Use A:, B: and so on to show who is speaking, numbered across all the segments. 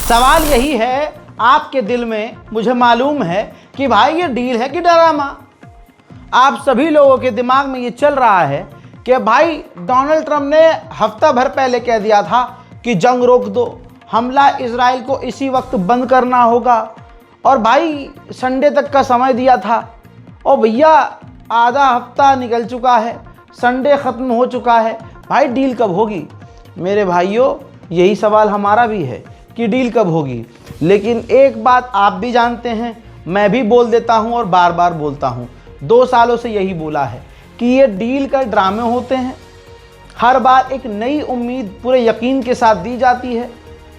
A: सवाल यही है आपके दिल में, मुझे मालूम है कि भाई ये डील है कि ड्रामा। आप सभी लोगों के दिमाग में ये चल रहा है कि भाई डोनाल्ड ट्रंप ने हफ्ता भर पहले कह दिया था कि जंग रोक दो, हमला इजराइल को इसी वक्त बंद करना होगा, और भाई संडे तक का समय दिया था। और भैया आधा हफ्ता निकल चुका है, संडे ख़त्म हो चुका है, भाई डील कब होगी? मेरे भाइयों यही सवाल हमारा भी है कि डील कब होगी। लेकिन एक बात आप भी जानते हैं, मैं भी बोल देता हूं और बार बार बोलता हूं, 2 सालों से यही बोला है कि ये डील का ड्रामे होते हैं। हर बार एक नई उम्मीद पूरे यकीन के साथ दी जाती है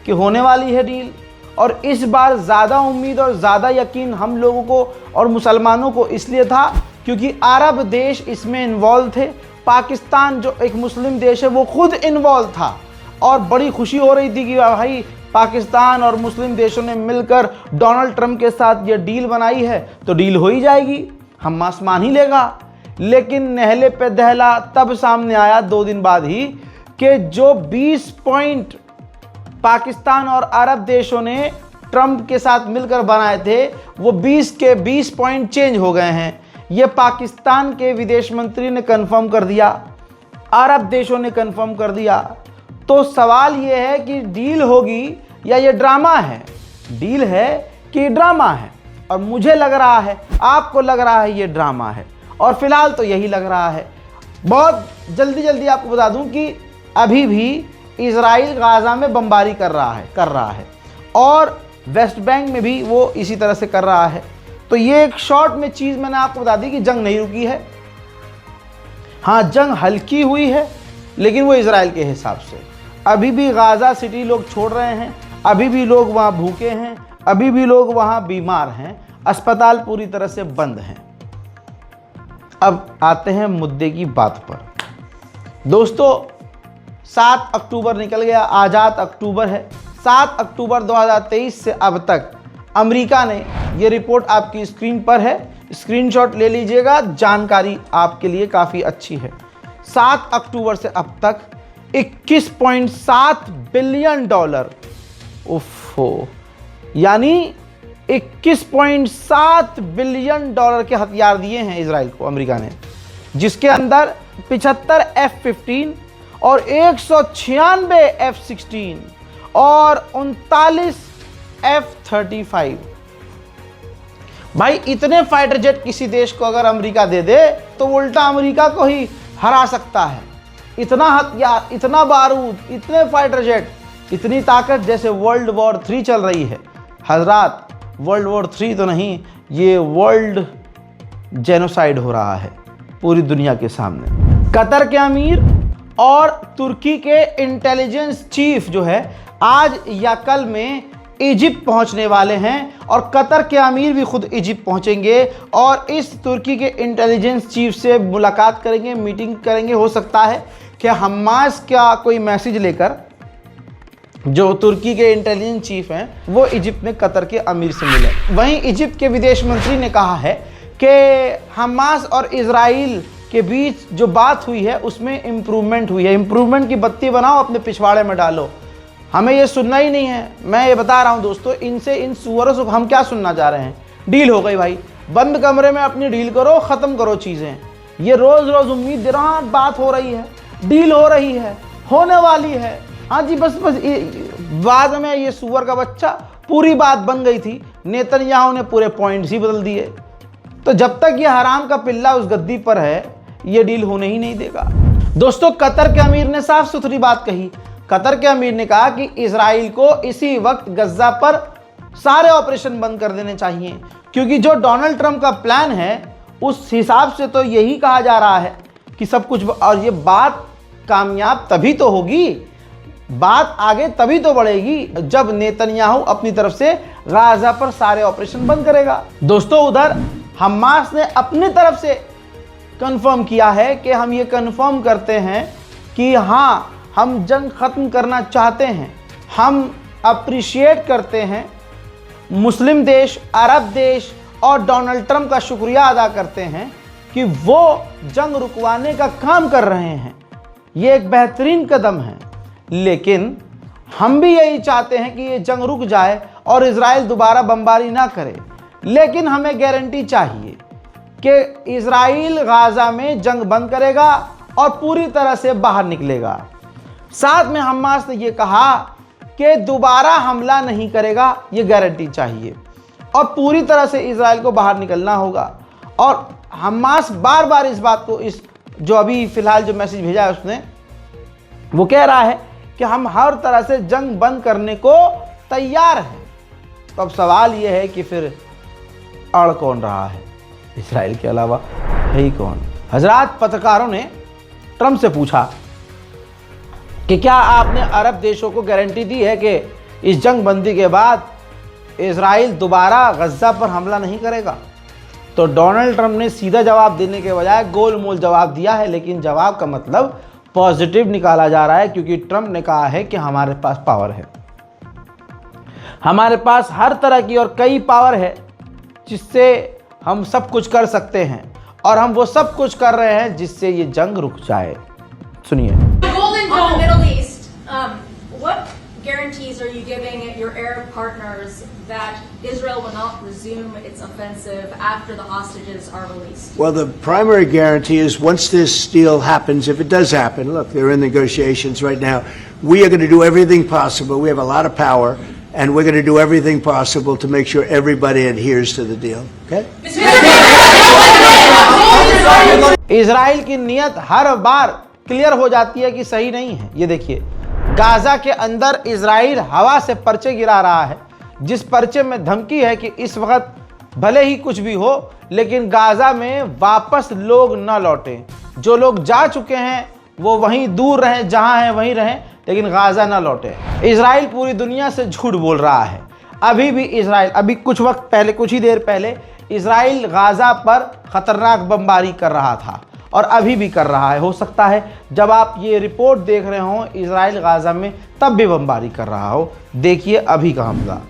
A: कि होने वाली है डील, और इस बार ज़्यादा उम्मीद और ज़्यादा यकीन हम लोगों को और मुसलमानों को इसलिए था क्योंकि अरब देश इसमें इन्वॉल्व थे। पाकिस्तान जो एक मुस्लिम देश है वो खुद इन्वॉल्व था, और बड़ी खुशी हो रही थी कि भाई पाकिस्तान और मुस्लिम देशों ने मिलकर डोनाल्ड ट्रंप के साथ ये डील बनाई है तो डील हो ही जाएगी, हमास मान ही लेगा। लेकिन नहले पे दहला तब सामने आया 2 दिन बाद ही कि जो 20 पॉइंट पाकिस्तान और अरब देशों ने ट्रंप के साथ मिलकर बनाए थे वो 20 के 20 पॉइंट चेंज हो गए हैं। ये पाकिस्तान के विदेश मंत्री ने कंफर्म कर दिया, अरब देशों ने कंफर्म कर दिया। तो सवाल ये है कि डील होगी या ये ड्रामा है? डील है कि ड्रामा है? और मुझे लग रहा है, आपको लग रहा है ये ड्रामा है, और फिलहाल तो यही लग रहा है। बहुत जल्दी आपको बता दूं कि अभी भी इजराइल गाजा में बमबारी कर रहा है और वेस्ट बैंक में भी वो इसी तरह से कर रहा है। तो ये एक शॉर्ट में चीज़ मैंने आपको बता दी कि जंग नहीं रुकी है। हाँ, जंग हल्की हुई है, लेकिन वो इजराइल के हिसाब से। अभी भी गाजा सिटी लोग छोड़ रहे हैं, अभी भी लोग वहाँ भूखे हैं, अभी भी लोग वहाँ बीमार हैं, अस्पताल पूरी तरह से बंद हैं। अब आते हैं मुद्दे की बात पर। दोस्तों 7 अक्टूबर निकल गया, आज़ाद अक्टूबर है। 7 अक्टूबर 2023 से अब तक अमेरिका ने, ये रिपोर्ट आपकी स्क्रीन पर है, स्क्रीनशॉट ले लीजिएगा, जानकारी आपके लिए काफ़ी अच्छी है। 7 अक्टूबर से अब तक 21.7 बिलियन डॉलर, उफ़ो, यानी 21.7 बिलियन डॉलर के हथियार दिए हैं इजराइल को अमेरिका ने, जिसके अंदर 75 F-15 और 196 F-16 और 39 F-35। भाई इतने फाइटर जेट किसी देश को अगर अमेरिका दे दे तो उल्टा अमेरिका को ही हरा सकता है। इतना हथियार, इतना बारूद, इतने फाइटर जेट, इतनी ताकत, जैसे वर्ल्ड वॉर 3 चल रही है। हजरात, वर्ल्ड वॉर 3 तो नहीं, ये वर्ल्ड जेनोसाइड हो रहा है पूरी दुनिया के सामने। कतर के अमीर और तुर्की के इंटेलिजेंस चीफ जो है आज या कल में इजिप्ट पहुंचने वाले हैं, और कतर के अमीर भी खुद इजिप्ट पहुंचेंगे और इस तुर्की के इंटेलिजेंस चीफ से मुलाकात करेंगे, मीटिंग करेंगे। हो सकता है कि हमास का कोई मैसेज लेकर जो तुर्की के इंटेलिजेंस चीफ हैं वो इजिप्ट में कतर के अमीर से मिले। वहीं इजिप्ट के विदेश मंत्री ने कहा है कि हमास और इजराइल के बीच जो बात हुई है उसमें इम्प्रूवमेंट हुई है। इम्प्रूवमेंट की बत्ती बनाओ, अपने पिछवाड़े में डालो, हमें ये सुनना ही नहीं है। मैं ये बता रहा हूँ दोस्तों, इनसे, इन सुअरों से हम क्या सुनना चाह रहे हैं? डील हो गई भाई, बंद कमरे में अपनी डील करो, ख़त्म करो चीज़ें। ये रोज़ रोज़ उम्मीद दे रहा, बात हो रही है, डील हो रही है, होने वाली है। हाँ जी, बस बाद में ये सुअर का बच्चा, पूरी बात बन गई थी, नेतन्याहू ने पूरे पॉइंट्स ही बदल दिए। तो जब तक ये हराम का पिल्ला उस गद्दी पर है, ये डील होने ही नहीं देगा। दोस्तों कतर के अमीर ने साफ सुथरी बात कही। कतर के अमीर ने कहा कि इजराइल को इसी वक्त गज्जा पर सारे ऑपरेशन बंद कर देने चाहिए, क्योंकि जो डोनाल्ड ट्रंप का प्लान है उस हिसाब से तो यही कहा जा रहा है कि सब कुछ, और ये बात कामयाब तभी तो होगी, बात आगे तभी तो बढ़ेगी जब नेतन्याहू अपनी तरफ से गाजा पर सारे ऑपरेशन बंद करेगा। दोस्तों उधर हमास ने अपनी तरफ से कंफर्म किया है कि हम ये कंफर्म करते हैं कि हाँ, हम जंग ख़त्म करना चाहते हैं। हम अप्रिशिएट करते हैं मुस्लिम देश, अरब देश और डोनाल्ड ट्रंप का शुक्रिया अदा करते हैं कि वो जंग रुकवाने का काम कर रहे हैं। ये एक बेहतरीन कदम है, लेकिन हम भी यही चाहते हैं कि ये जंग रुक जाए और इजराइल दोबारा बमबारी ना करे, लेकिन हमें गारंटी चाहिए कि इजराइल गाजा में जंग बंद करेगा और पूरी तरह से बाहर निकलेगा। साथ में हमास ने ये कहा कि दोबारा हमला नहीं करेगा, ये गारंटी चाहिए और पूरी तरह से इजराइल को बाहर निकलना होगा। और हमास बार बार इस बात को, इस जो अभी फिलहाल जो मैसेज भेजा है उसने, वो कह रहा है कि हम हर तरह से जंग बंद करने को तैयार हैं। तो अब सवाल ये है कि फिर अड़ कौन रहा है? इजराइल के अलावा है ही कौन? हजरात, पत्रकारों ने ट्रंप से पूछा कि क्या आपने अरब देशों को गारंटी दी है कि इस जंग बंदी के बाद इजराइल दोबारा गजा पर हमला नहीं करेगा? तो डोनाल्ड ट्रंप ने सीधा जवाब देने के बजाय गोल मोल जवाब दिया है, लेकिन जवाब का मतलब पॉजिटिव निकाला जा रहा है, क्योंकि ट्रंप ने कहा है कि हमारे पास पावर है, हमारे पास हर तरह की और कई पावर है जिससे हम सब कुछ कर सकते हैं और हम वो सब कुछ कर रहे हैं जिससे ये जंग रुक जाए। सुनिए।
B: On the Middle East, what guarantees are you giving your Arab partners that Israel will not resume its offensive after the hostages are released?
C: Well, the primary guarantee is once this deal happens, if it does happen, look, they're in negotiations right now, we are going to do everything possible. We have a lot of power, and we're going to do everything possible to make sure everybody adheres to the deal. Okay?
A: Israel की नीयत हर बार clear हो जाती है कि सही नहीं है। ये देखिए, गाजा के अंदर इजराइल हवा से पर्चे गिरा रहा है, जिस पर्चे में धमकी है कि इस वक्त भले ही कुछ भी हो, लेकिन गाजा में वापस लोग न लौटें। जो लोग जा चुके हैं वो वहीं दूर रहें, जहां हैं वहीं रहें, लेकिन गाजा न लौटे। इजराइल पूरी दुनिया से झूठ बोल रहा है। अभी भी इजराइल, अभी कुछ वक्त पहले, कुछ ही देर पहले इजराइल गाजा पर खतरनाक बमबारी कर रहा था और अभी भी कर रहा है। हो सकता है जब आप ये रिपोर्ट देख रहे हो इजराइल गाजा में, तब भी बमबारी कर रहा हो। देखिए अभी का हमला।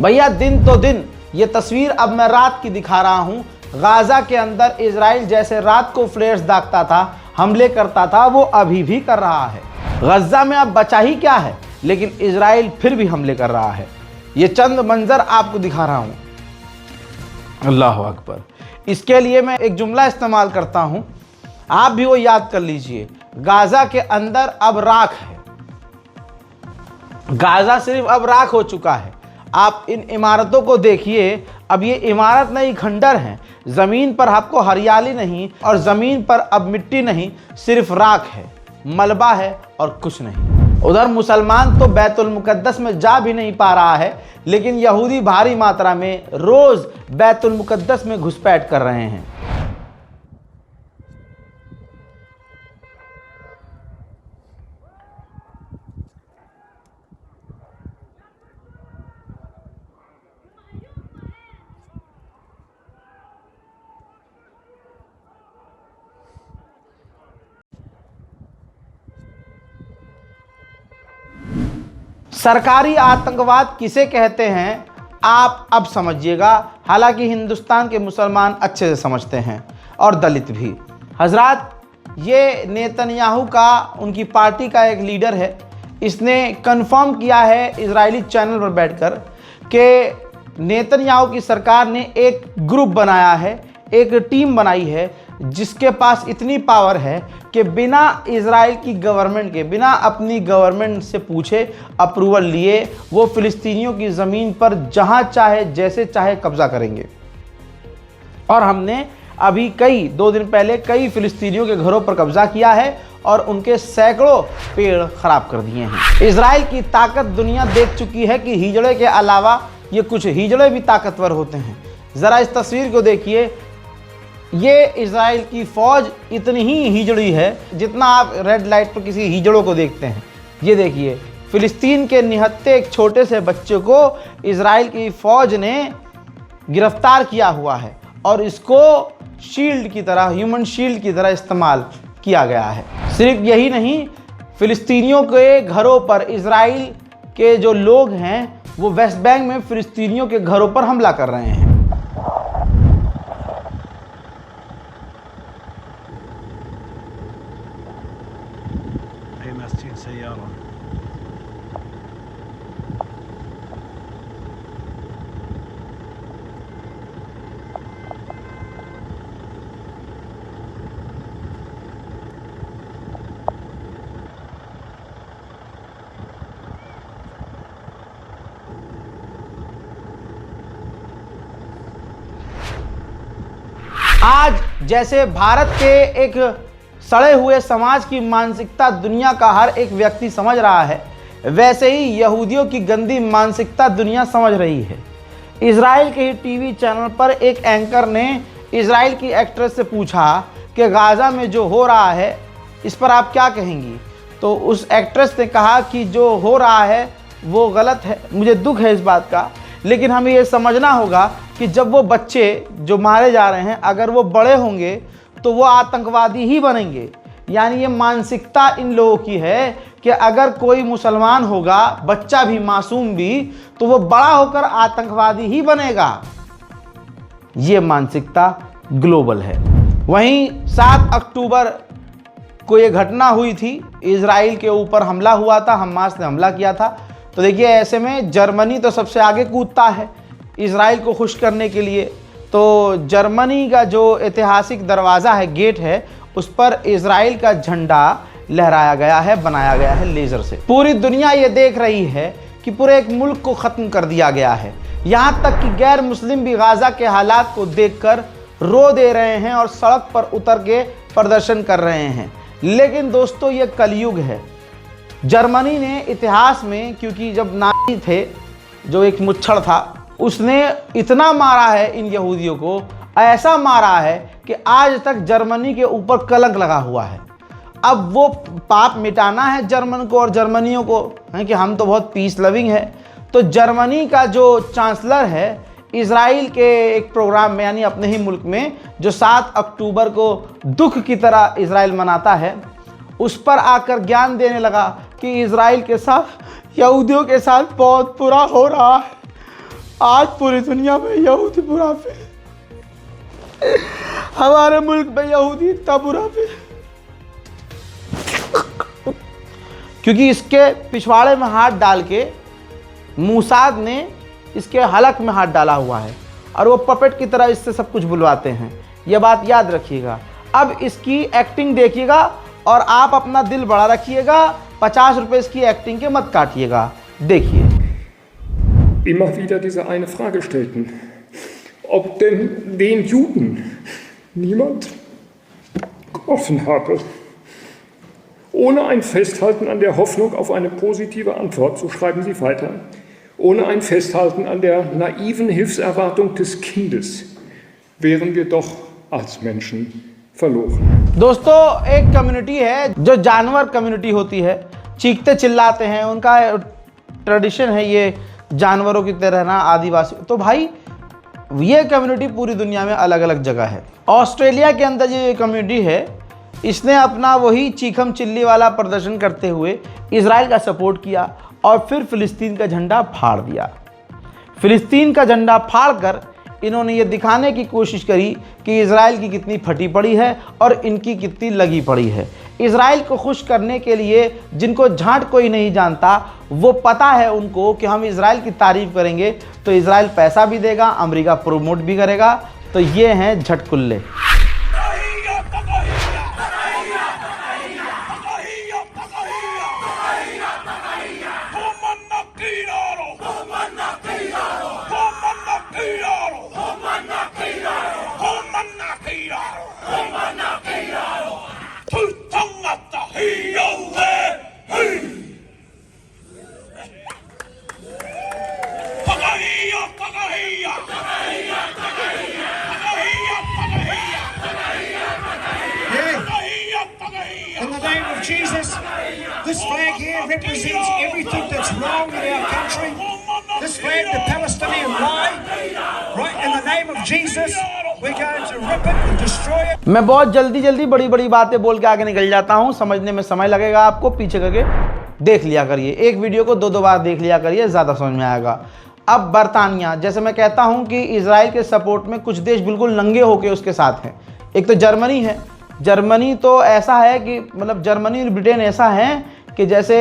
A: भैया दिन तो दिन, ये तस्वीर अब मैं रात की दिखा रहा हूँ। गाजा के अंदर इजराइल जैसे रात को फ्लेयर्स दागता था, हमले करता था, वो अभी भी कर रहा है। गजा में अब बचा ही क्या है, लेकिन इजराइल फिर भी हमले कर रहा है। ये चंद मंजर आपको दिखा रहा हूँ। अल्लाह अकबर। इसके लिए मैं एक जुमला इस्तेमाल करता हूँ, आप भी वो याद कर लीजिए। गाजा के अंदर अब राख है, गाजा सिर्फ अब राख हो चुका है। आप इन इमारतों को देखिए, अब ये इमारत नहीं, खंडर हैं। ज़मीन पर आपको हरियाली नहीं और ज़मीन पर अब मिट्टी नहीं, सिर्फ राख है, मलबा है और कुछ नहीं। उधर मुसलमान तो बैतुल मुकद्दस में जा भी नहीं पा रहा है, लेकिन यहूदी भारी मात्रा में रोज़ बैतुल मुकद्दस में घुसपैठ कर रहे हैं। सरकारी आतंकवाद किसे कहते हैं आप अब समझिएगा। हालांकि हिंदुस्तान के मुसलमान अच्छे से समझते हैं और दलित भी। हजरात, ये नेतन्याहू का, उनकी पार्टी का एक लीडर है, इसने कंफर्म किया है इजरायली चैनल पर बैठकर कि नेतन्याहू की सरकार ने एक ग्रुप बनाया है, एक टीम बनाई है जिसके पास इतनी पावर है कि बिना इजराइल की गवर्नमेंट के, बिना अपनी गवर्नमेंट से पूछे, अप्रूवल लिए, वो फ़िलिस्तीनियों की ज़मीन पर जहाँ चाहे जैसे चाहे कब्ज़ा करेंगे। और हमने अभी 2 दिन पहले कई फ़िलिस्तीनियों के घरों पर कब्ज़ा किया है और उनके सैकड़ों पेड़ ख़राब कर दिए हैं। इजराइल की ताकत दुनिया देख चुकी है कि हिजड़े के अलावा ये कुछ हिजड़े भी ताकतवर होते हैं। ज़रा इस तस्वीर को देखिए, ये इजराइल की फ़ौज इतनी ही हिजड़ी है जितना आप रेड लाइट पर किसी हिजड़ों को देखते हैं। ये देखिए, फ़िलिस्तीन के निहत्थे एक छोटे से बच्चे को इजराइल की फ़ौज ने गिरफ्तार किया हुआ है और इसको शील्ड की तरह, ह्यूमन शील्ड की तरह इस्तेमाल किया गया है। सिर्फ यही नहीं, फ़िलिस्तीनियों के घरों पर इजराइल के जो लोग हैं वो वेस्ट बैंक में फ़िलिस्तीनियों के घरों पर हमला कर रहे हैं। आज जैसे भारत के एक सड़े हुए समाज की मानसिकता दुनिया का हर एक व्यक्ति समझ रहा है, वैसे ही यहूदियों की गंदी मानसिकता दुनिया समझ रही है। इजराइल के ही टीवी चैनल पर एक एंकर ने इजराइल की एक्ट्रेस से पूछा कि गाज़ा में जो हो रहा है इस पर आप क्या कहेंगी। तो उस एक्ट्रेस ने कहा कि जो हो रहा है वो गलत है, मुझे दुख है इस बात का, लेकिन हमें ये समझना होगा कि जब वो बच्चे जो मारे जा रहे हैं अगर वो बड़े होंगे तो वो आतंकवादी ही बनेंगे। यानी ये मानसिकता इन लोगों की है कि अगर कोई मुसलमान होगा, बच्चा भी, मासूम भी, तो वो बड़ा होकर आतंकवादी ही बनेगा। ये मानसिकता ग्लोबल है। वहीं 7 अक्टूबर को ये घटना हुई थी, इजराइल के ऊपर हमला हुआ था, हमास ने हमला किया था। तो देखिए, ऐसे में जर्मनी तो सबसे आगे कूदता है इजराइल को खुश करने के लिए। तो जर्मनी का जो ऐतिहासिक दरवाज़ा है, गेट है, उस पर इजराइल का झंडा लहराया गया है, बनाया गया है लेज़र से। पूरी दुनिया ये देख रही है कि पूरे एक मुल्क को ख़त्म कर दिया गया है। यहाँ तक कि गैर मुस्लिम भी गाज़ा के हालात को देखकर रो दे रहे हैं और सड़क पर उतर के प्रदर्शन कर रहे हैं। लेकिन दोस्तों, ये कलयुग है। जर्मनी ने इतिहास में, क्योंकि जब नाज़ी थे, जो एक मुच्छड़ था, उसने इतना मारा है इन यहूदियों को, ऐसा मारा है कि आज तक जर्मनी के ऊपर कलंक लगा हुआ है। अब वो पाप मिटाना है जर्मन को और जर्मनियों को, है कि हम तो बहुत पीस लविंग है। तो जर्मनी का जो चांसलर है, इजराइल के एक प्रोग्राम में, यानी अपने ही मुल्क में, जो 7 अक्टूबर को दुख की तरह इजराइल मनाता है, उस पर आकर ज्ञान देने लगा कि इजराइल के साथ, यहूदियों के साथ बहुत बुरा हो रहा है। आज पूरी दुनिया में यहूदी बुरा पे, हमारे मुल्क में यहूदी इतना बुरा पे, क्योंकि इसके पिछवाड़े में हाथ डाल के मूसाद ने इसके हलक में हाथ डाला हुआ है और वो पपेट की तरह इससे सब कुछ बुलवाते हैं। यह बात याद रखिएगा। अब इसकी एक्टिंग देखिएगा और आप अपना दिल बड़ा रखिएगा। 50 रुपये इसकी एक्टिंग के मत काटिएगा। देखिए।
D: Immer wieder diese eine Frage stellten, ob denn den Juden niemand geholfen habe. Ohne ein Festhalten an der Hoffnung auf eine positive Antwort, so schreiben sie weiter, ohne ein Festhalten an der naiven Hilfserwartung des Kindes, wären wir doch als Menschen verloren.
A: दोस्तों, एक community है जो जानवर community होती है, चीखते चिल्लाते हैं, उनका ट्रेडिशन है ये जानवरों की तरह रहना, आदिवासी। तो भाई, ये कम्युनिटी पूरी दुनिया में अलग अलग जगह है। ऑस्ट्रेलिया के अंदर ये कम्युनिटी है, इसने अपना वही चीखम चिल्ली वाला प्रदर्शन करते हुए इजराइल का सपोर्ट किया और फिर फ़िलिस्तीन का झंडा फाड़ दिया। फ़िलिस्तीन का झंडा फाड़कर इन्होंने ये दिखाने की कोशिश करी कि इजराइल की कितनी फटी पड़ी है और इनकी कितनी लगी पड़ी है। इजराइल को खुश करने के लिए, जिनको झांट कोई नहीं जानता, वो पता है उनको कि हम इजराइल की तारीफ़ करेंगे तो इजराइल पैसा भी देगा, अमेरिका प्रमोट भी करेगा। तो ये हैं झटकुल्ले।
E: This flag here represents everything that's wrong in our country. This flag, the Palestinian lie, right in the name of Jesus, we're going to rip it and destroy it.
A: मैं बहुत जल्दी बड़ी बड़ी बातें बोल के आगे निकल जाता हूं, समझने में समय लगेगा आपको, पीछे करके देख लिया करिए, एक वीडियो को दो बार देख लिया करिए, ज़्यादा समझ में आएगा। अब बरतानिया, जैसे मैं कहता हूं कि इजराइल के सपोर्ट में कुछ देश बिल्कुल नंगे होके उसके साथ हैं। एक तो जर्मनी है, जर्मनी तो ऐसा है कि मतलब जर्मनी और ब्रिटेन ऐसा है कि जैसे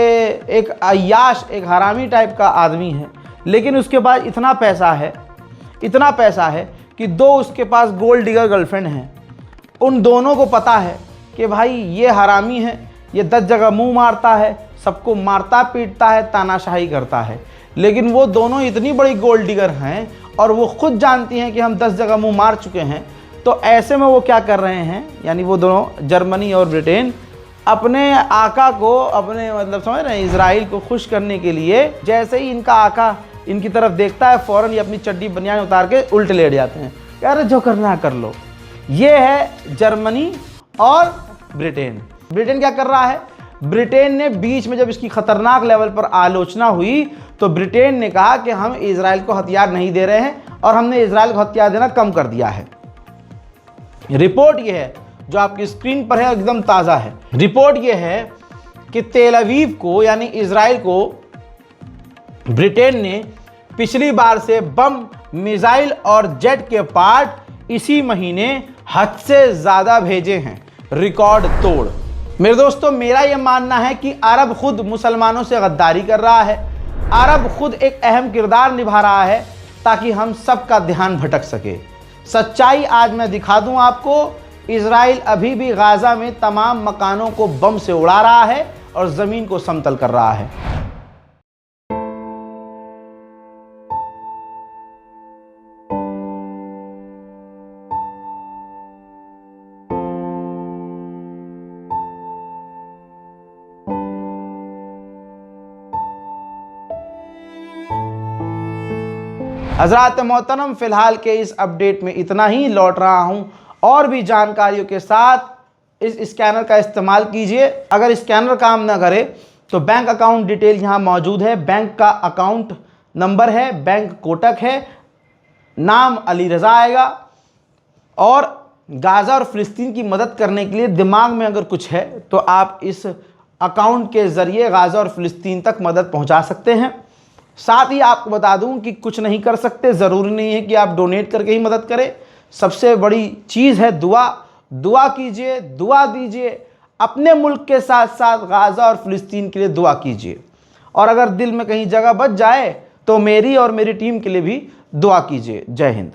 A: एक अय्याश, एक हरामी टाइप का आदमी है, लेकिन उसके पास इतना पैसा है कि दो उसके पास गोल्ड डिगर गर्लफ्रेंड हैं। उन दोनों को पता है कि भाई ये हरामी है, ये 10 जगह मुंह मारता है, सबको मारता पीटता है, तानाशाही करता है, लेकिन वो दोनों इतनी बड़ी गोल्ड डिगर हैं और वो खुद जानती हैं कि हम 10 जगह मुंह मार चुके हैं। तो ऐसे में वो क्या कर रहे हैं, यानी वो दोनों जर्मनी और ब्रिटेन अपने आका को, अपने मतलब समझ रहे हैं, इजराइल को खुश करने के लिए जैसे ही इनका आका इनकी तरफ देखता है, फ़ौरन ये अपनी चड्डी बनियान उतार के उल्ट लेट जाते हैं, यार जो करना है कर लो। ये है जर्मनी और ब्रिटेन। ब्रिटेन क्या कर रहा है, ब्रिटेन ने बीच में जब इसकी खतरनाक लेवल पर आलोचना हुई तो ब्रिटेन ने कहा कि हम इजराइल को हथियार नहीं दे रहे हैं और हमने इजराइल को हथियार देना कम कर दिया है। रिपोर्ट यह है जो आपकी स्क्रीन पर है, एकदम ताज़ा है। रिपोर्ट यह है कि तेल अवीव को यानी इजराइल को ब्रिटेन ने पिछली बार से बम, मिसाइल और जेट के पार्ट इसी महीने हद से ज़्यादा भेजे हैं, रिकॉर्ड तोड़। मेरे दोस्तों, मेरा यह मानना है कि अरब खुद मुसलमानों से गद्दारी कर रहा है, अरब खुद एक अहम किरदार निभा रहा है ताकि हम सबका ध्यान भटक सके। सच्चाई आज मैं दिखा दूं आपको, इजराइल अभी भी गाजा में तमाम मकानों को बम से उड़ा रहा है और ज़मीन को समतल कर रहा है। हज़रात मोहतरम, फ़िलहाल के इस अपडेट में इतना ही। लौट रहा हूँ और भी जानकारियों के साथ। इस स्कैनर का इस्तेमाल कीजिए। अगर स्कैनर काम ना करे तो बैंक अकाउंट डिटेल यहाँ मौजूद है। बैंक का अकाउंट नंबर है, बैंक कोटक है, नाम अली रज़ा आएगा। और गाज़ा और फ़िलिस्तीन की मदद करने के लिए दिमाग में अगर कुछ है तो आप इस अकाउंट के ज़रिए गाज़ा और फ़िलिस्तीन तक मदद पहुँचा सकते हैं। साथ ही आपको बता दूं कि कुछ नहीं कर सकते, ज़रूरी नहीं है कि आप डोनेट करके ही मदद करें। सबसे बड़ी चीज़ है दुआ। दुआ कीजिए, दुआ दीजिए, अपने मुल्क के साथ साथ गाज़ा और फ़िलिस्तीन के लिए दुआ कीजिए। और अगर दिल में कहीं जगह बच जाए तो मेरी और मेरी टीम के लिए भी दुआ कीजिए। जय हिंद।